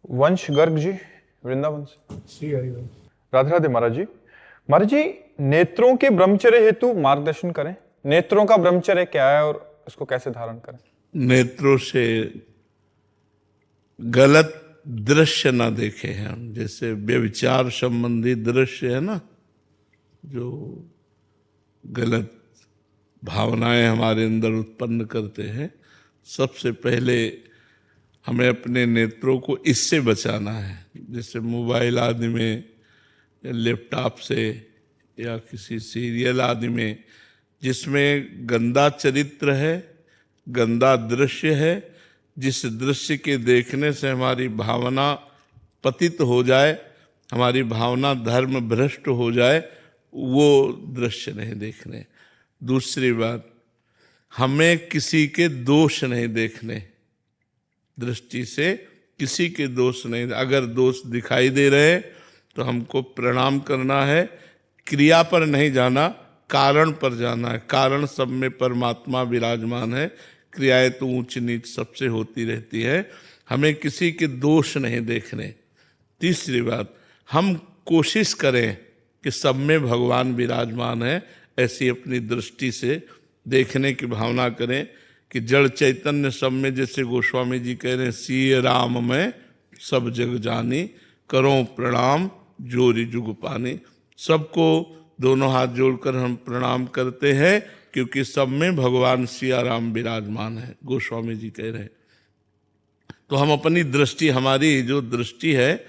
वंश गर्ग जी वृंदावन से। श्री हरिवंश। राधे राधे महाराज जी। महाराज जी, नेत्रों के ब्रह्मचर्य हेतु मार्गदर्शन करें। नेत्रों का ब्रह्मचर्य क्या है और उसको कैसे धारण करें? नेत्रों से गलत दृश्य ना देखे हैं हम। जैसे व्यभिचार संबंधी दृश्य है ना, जो गलत भावनाएं हमारे अंदर उत्पन्न करते हैं, सबसे पहले हमें अपने नेत्रों को इससे बचाना है। जैसे मोबाइल आदि में या लैपटॉप से या किसी सीरियल आदि में जिसमें गंदा चरित्र है, गंदा दृश्य है, जिस दृश्य के देखने से हमारी भावना पतित हो जाए, हमारी भावना धर्म भ्रष्ट हो जाए, वो दृश्य नहीं देखने। दूसरी बात, हमें किसी के दोष नहीं देखने। दृष्टि से किसी के दोष नहीं, अगर दोष दिखाई दे रहे तो हमको प्रणाम करना है। क्रिया पर नहीं जाना, कारण पर जाना है। कारण सब में परमात्मा विराजमान है, क्रियाएं तो ऊंच नीच सबसे होती रहती है। हमें किसी के दोष नहीं देखने। तीसरी बात, हम कोशिश करें कि सब में भगवान विराजमान है, ऐसी अपनी दृष्टि से देखने की भावना करें कि जड़ चैतन्य सब में, जैसे गोस्वामी जी कह रहे हैं, सिय राम में सब जग जानी, करो प्रणाम जोरी जुग पानी। सबको दोनों हाथ जोड़कर हम प्रणाम करते हैं, क्योंकि सब में भगवान सिया राम विराजमान है, गोस्वामी जी कह रहे हैं। तो हम अपनी दृष्टि, हमारी जो दृष्टि है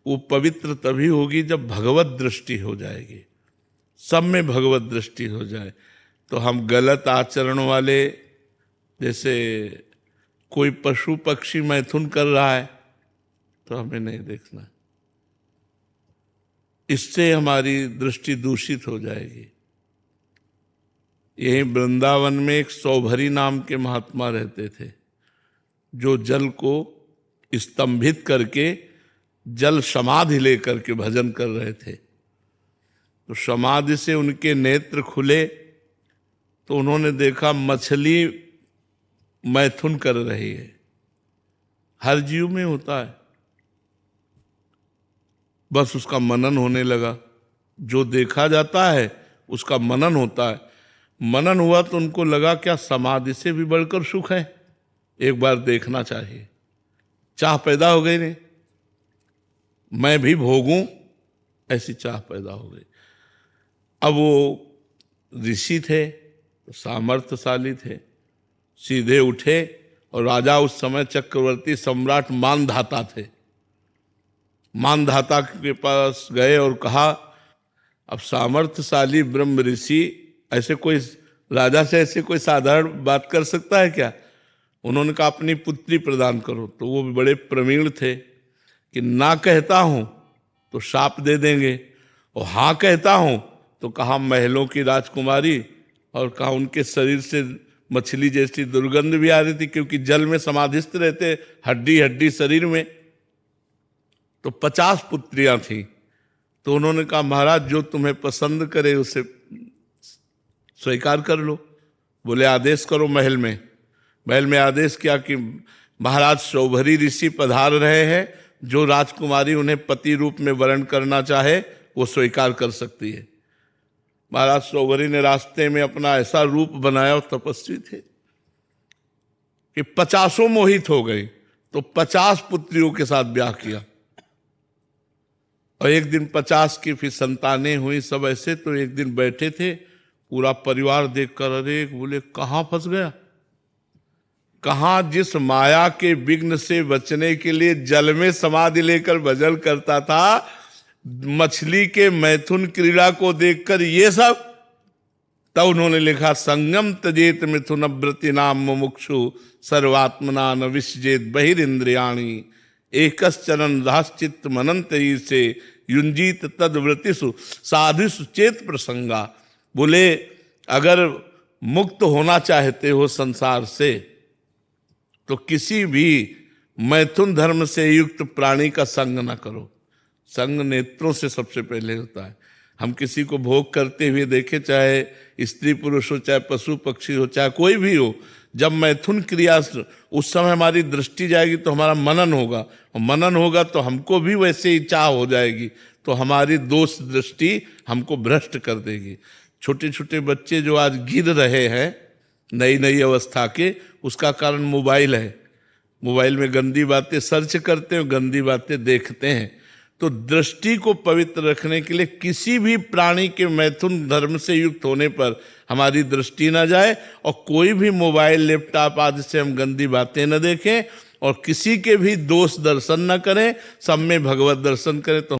वो पवित्र तभी होगी जब भगवत दृष्टि हो जाएगी, सब में भगवत दृष्टि हो जाए। तो हम गलत आचरण वाले, जैसे कोई पशु पक्षी मैथुन कर रहा है तो हमें नहीं देखना, इससे हमारी दृष्टि दूषित हो जाएगी। यही वृंदावन में एक सौभरी नाम के महात्मा रहते थे, जो जल को स्तंभित करके जल समाधि लेकर के भजन कर रहे थे। तो समाधि से उनके नेत्र खुले तो उन्होंने देखा मछली मैथुन कर रही है। हर जीव में होता है, बस उसका मनन होने लगा। जो देखा जाता है उसका मनन होता है। मनन हुआ तो उनको लगा क्या समाधि से भी बढ़कर सुख है, एक बार देखना चाहिए। चाह पैदा हो गई, नहीं मैं भी भोगूं, ऐसी चाह पैदा हो गई। अब वो ऋषि थे, सामर्थ्यशाली थे, सीधे उठे और राजा उस समय चक्रवर्ती सम्राट मानधाता थे। मानधाता के पास गए और कहा, अब सामर्थ्यशाली ब्रह्म ऋषि ऐसे कोई राजा से ऐसे कोई साधारण बात कर सकता है क्या? उन्होंने कहा अपनी पुत्री प्रदान करो। तो वो भी बड़े प्रवीण थे कि ना कहता हूं तो शाप दे देंगे, और हाँ कहता हूं तो कहा महलों की राजकुमारी, और कहा उनके शरीर से मछली जैसी दुर्गंध भी आ रही थी, क्योंकि जल में समाधिस्थ रहते, हड्डी हड्डी शरीर में। तो 50 पुत्रियां थीं। तो उन्होंने कहा महाराज जो तुम्हें पसंद करे उसे स्वीकार कर लो। बोले आदेश करो। महल में आदेश किया कि महाराज सौभरी ऋषि पधार रहे हैं, जो राजकुमारी उन्हें पति रूप में वर्ण करना चाहे वो स्वीकार कर सकती है। महाराज सौभरी ने रास्ते में अपना ऐसा रूप बनाया, और तपस्वी थे, कि 50 मोहित हो गई। तो 50 पुत्रियों के साथ ब्याह किया, और एक दिन 50 की फिर संतानें हुई, सब ऐसे। तो एक दिन बैठे थे, पूरा परिवार देखकर अरे बोले कहाँ फंस गया, कहाँ जिस माया के विघ्न से बचने के लिए जल में समाधि लेकर भजन करता था, मछली के मैथुन क्रीड़ा को देखकर ये सब। तब उन्होंने लिखा, संगम तजेत मिथुन व्रति नाम मुमुक्षु सर्वात्मना न विसजेत बहिरिंद्रियाणी एकश्चरन रहश्चित्त मनंत ही से युंजीत तद्व्रतिषु साधुषु चेत प्रसंगा। बोले अगर मुक्त होना चाहते हो संसार से तो किसी भी मैथुन धर्म से युक्त प्राणी का संग न करो। संग नेत्रों से सबसे पहले होता है। हम किसी को भोग करते हुए देखे, चाहे स्त्री पुरुष हो, चाहे पशु पक्षी हो, चाहे कोई भी हो, जब मैथुन क्रिया उस समय हमारी दृष्टि जाएगी तो हमारा मनन होगा, और मनन होगा तो हमको भी वैसे ही चाह हो जाएगी, तो हमारी दोष दृष्टि हमको भ्रष्ट कर देगी। छोटे छोटे बच्चे जो आज गिर रहे हैं नई नई अवस्था के, उसका कारण मोबाइल है। मोबाइल में गंदी बातें सर्च करते हैं, गंदी बातें देखते हैं। तो दृष्टि को पवित्र रखने के लिए किसी भी प्राणी के मैथुन धर्म से युक्त होने पर हमारी दृष्टि ना जाए, और कोई भी मोबाइल लैपटॉप आदि से हम गंदी बातें न देखें, और किसी के भी दोष दर्शन न करें, सब में भगवत दर्शन करें। तो